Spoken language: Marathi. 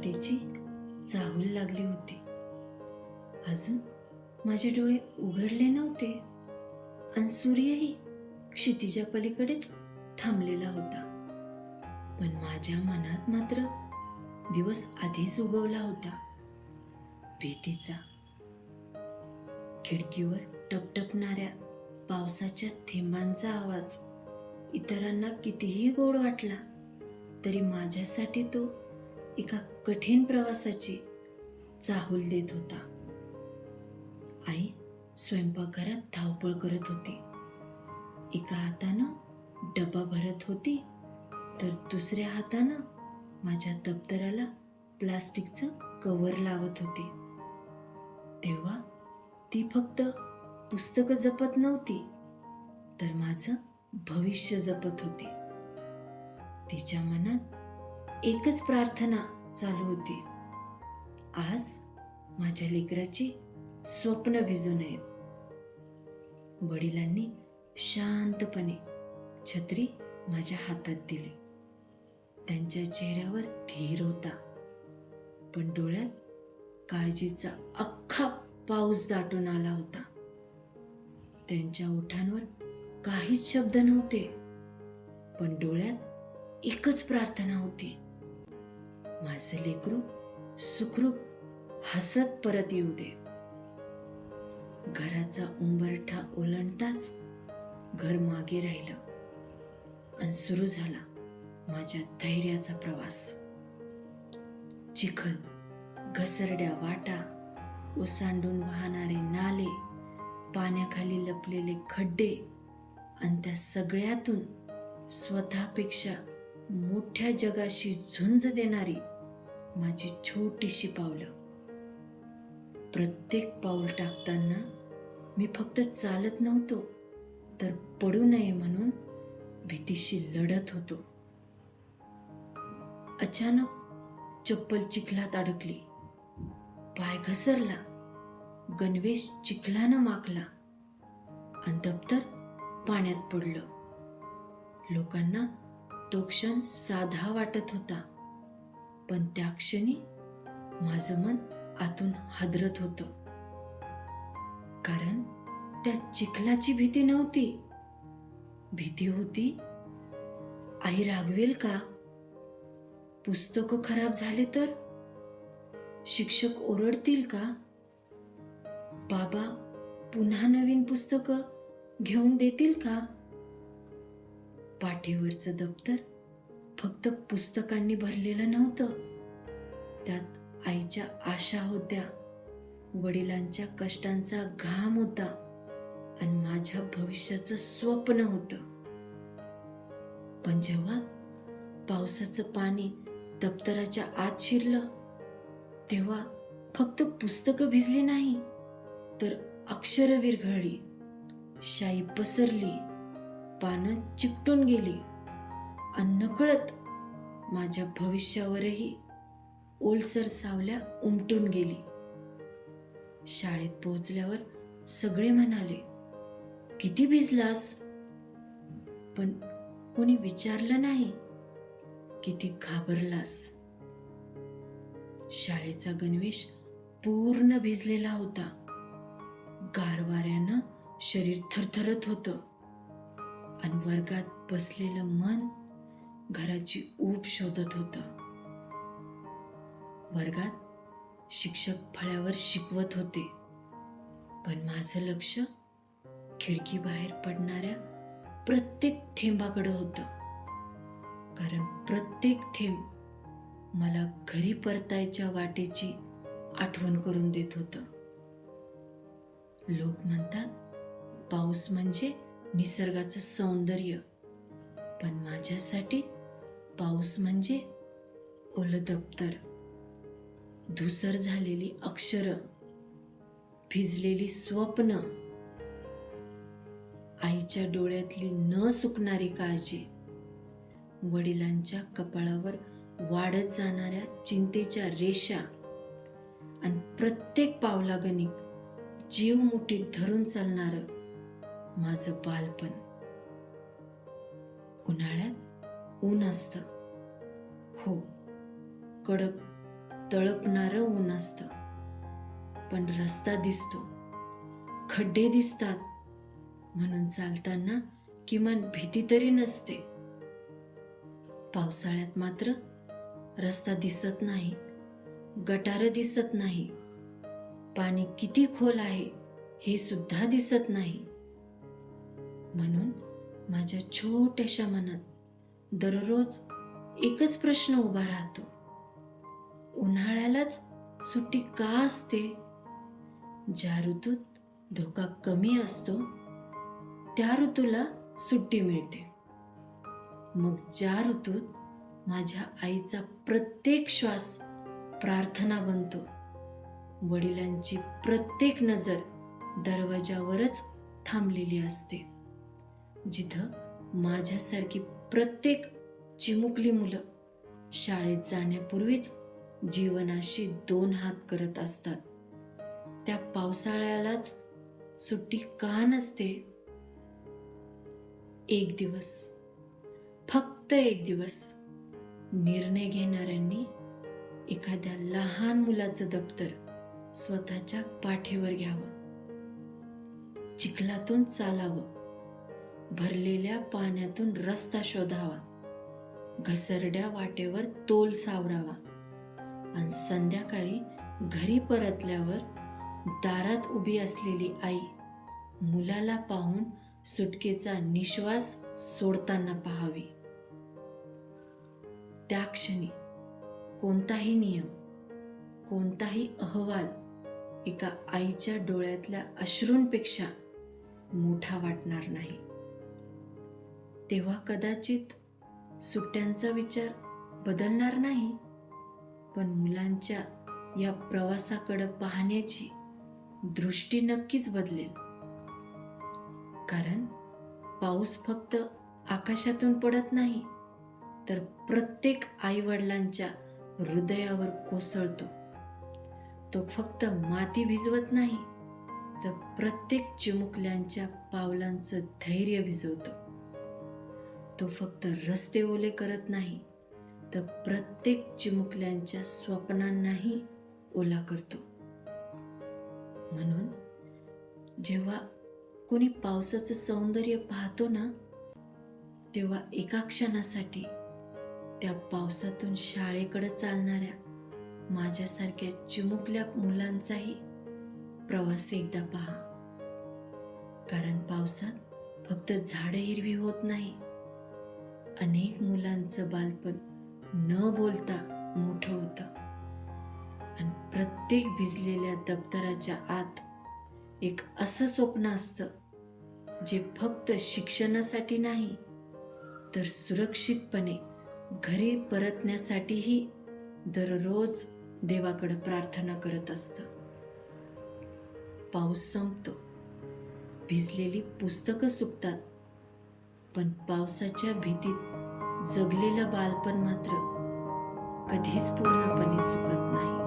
वाटेची चाहूल लागली होती. अजून माझे डोळे उघडले नव्हते आणि सूर्यही क्षितिजा पलीकडेच थांबलेला होता. पण माझ्या मनात मात्र दिवस आधीच उगवला होता, भीतीचा. खिडकीवर टपटपणाऱ्या पावसाच्या थेंबांचा आवाज इतरांना कितीही गोड वाटला तरी माझ्यासाठी तो एका कठीण प्रवासाची चाहूल देत होता. आई स्वयंपाकघरात धावपळ करत होती. एका हातानं डबा भरत होती तर दुसऱ्या हातानं माझ्या दप्तराला प्लास्टिकचं कव्हर लावत होती. तेव्हा ती फक्त पुस्तकं जपत नव्हती तर माझं भविष्य जपत होती. तिच्या मनात एकच प्रार्थना चालू होती, आज माझ्या लेकराची स्वप्न भिजू नये. वडिलांनी शांतपणे छत्री माझ्या हातात दिली. त्यांच्या चेहऱ्यावर धीर होता, पण डोळ्यात काळजीचा अख्खा पाऊस दाटून आला होता. त्यांच्या ओठांवर काहीच शब्द नव्हते, पण डोळ्यात एकच प्रार्थना होती, माझं लेकरू सुखरूप हसत परत येऊ दे. घराचा उंबरठा ओलांडताच घर मागे राहिलं आणि सुरू झाला माझ्या धैर्याचा प्रवास. चिखल, घसरड्या वाटा, ओसांडून वाहणारे नाले, पाण्याखाली लपलेले खड्डे आणि त्या सगळ्यातून स्वतःपेक्षा मोठ्या जगाशी झुंज देणारी माझी छोटीशी पावलं. प्रत्येक पाऊल टाकताना मी फक्त चालत नव्हतो तर पडू नये म्हणून भीतीशी लढत होतो. अचानक चप्पल चिखलात अडकली, पाय घसरला, गणवेश चिखलानं माखला आणि दप्तर पाण्यात पडलं. लोकांना तो क्षण साधा वाटत होता, पण त्या क्षणी माझं मन आतून हादरत होतं. कारण त्या चिखलाची भीती नव्हती, भीती होती आई रागवेल का, पुस्तकं खराब झाले तर, शिक्षक ओरडतील का, बाबा पुन्हा नवीन पुस्तकं घेऊन देतील का. पाठीवरचं दप्तर फक्त पुस्तकांनी भरलेलं नव्हतं, त्यात आईच्या आशा होत्या, वडिलांच्या कष्टांचा घाम होता आणि माझ्या भविष्याचं स्वप्न होतं. पण जेव्हा पावसाचं पाणी दप्तराच्या आत शिरलं तेव्हा फक्त पुस्तकं भिजली नाही तर अक्षरं विरघळली, शाई पसरली, पानं चिकटून गेली आणि नकळत माझ्या भविष्यावरही ओलसर सावल्या उमटून गेली. शाळेत पोहोचल्यावर सगळे म्हणाले, किती भिजलास, पण कोणी विचारलं नाही किती घाबरलास. शाळेचा गणवेश पूर्ण भिजलेला होता, गार वाऱ्यानं शरीर थरथरत होतं आणि वर्गात बसलेलं मन घराची ऊब शोधत होतं. वर्गात शिक्षक फळ्यावर शिकवत होते, पण माझं लक्ष खिडकी बाहेर पडणाऱ्या प्रत्येक थेंबाकडे होतं, कारण प्रत्येक थेंब मला घरी परतायच्या वाटेची आठवण करून देत होतं. लोक म्हणतात पाऊस म्हणजे निसर्गाचं सौंदर्य, पण माझ्यासाठी पाऊस म्हणजे ओलं दप्तर, धूसर झालेली अक्षरं, भिजलेली स्वप्न, आईच्या डोळ्यातली न सुकणारी काळजी, वडिलांच्या कपाळावर वाढत जाणाऱ्या चिंतेच्या रेषा आणि प्रत्येक पावलागणिक जीव मुठीत धरून चालणारं माझं बालपण. उन्हाळ्यात ऊन असतं, हो, कडक तळपणारं ऊन असतं, पण रस्ता दिसतो, खड्डे दिसतात, म्हणून चालताना किमान भीती तरी नसते. पावसाळ्यात मात्र रस्ता दिसत नाही, गटारं दिसत नाही, पाणी किती खोल आहे हे सुद्धा दिसत नाही. म्हणून माझ्या छोट्याशा मनात दररोज एकच प्रश्न उभा राहतो. उन्हाळ्यालाच सुट्टी का असते? ज्या ऋतूत धोका कमी असतो त्या ऋतूला सुट्टी मिळते. मग ज्या ऋतूत माझ्या आईचा प्रत्येक श्वास प्रार्थना बनतो, वडिलांची प्रत्येक नजर दरवाजावरच थांबलेली असते, जिथं माझ्यासारखी प्रत्येक चिमुकली मुलं शाळेत जाण्यापूर्वीच जीवनाशी 2 हात करत असतात, त्या पावसाळ्यालाच सुट्टी का नसते? एक दिवस, फक्त एक दिवस निर्णय घेणाऱ्यांनी एखाद्या लहान मुलाचं दप्तर स्वतःच्या पाठीवर घ्यावं, चिखलातून चालावं, भरलेल्या पाण्यातून रस्ता शोधावा, घसरड्या वाटेवर तोल सावरावा आणि संध्याकाळी घरी परतल्यावर दारात उभी असलेली आई मुलाला पाहून सुटकेचा निश्वास सोडताना पाहावी. त्या क्षणी कोणताही नियम, कोणताही अहवाल एका आईच्या डोळ्यातल्या अश्रूंपेक्षा मोठा वाटणार नाही. तेव्हा कदाचित सुट्ट्यांचा विचार बदलणार नाही, पण मुलांच्या या प्रवासाकडे पाहण्याची दृष्टी नक्कीच बदलेल. कारण पाऊस फक्त आकाशातून पडत नाही, तर प्रत्येक आई-वडिलांच्या हृदयावर कोसळतो. तो फक्त माती भिजवत नाही, तर प्रत्येक चिमुकल्यांच्या पावलांचं धैर्य भिजवतो. तो फक्त रस्ते ओले करत नाही, तर प्रत्येक चिमुकल्यांच्या स्वप्नांनाही ओला करतो. म्हणून जेव्हा कोणी पावसाचं सौंदर्य पाहतो ना, तेव्हा एका क्षणासाठी त्या पावसातून शाळेकडे चालणाऱ्या माझ्यासारख्या चिमुकल्या मुलांचाही प्रवास एकदा पहा. कारण पावसात फक्त झाडं हिरवी होत नाही, अनेक मुलांचं बालपण न बोलता मोठं होतं. आणि प्रत्येक भिजलेल्या दप्तराच्या आत एक असं स्वप्न असतं, जे फक्त शिक्षणासाठी नाही, तर सुरक्षितपणे घरी परतण्यासाठीही दररोज देवाकडे प्रार्थना करत असतं. पाऊस संपतो, भिजलेली पुस्तकं सुकतात, पण पावसाच्या भीतीत जगलेलं बालपण मात्र कधीच पूर्णपणे सुकत नाही.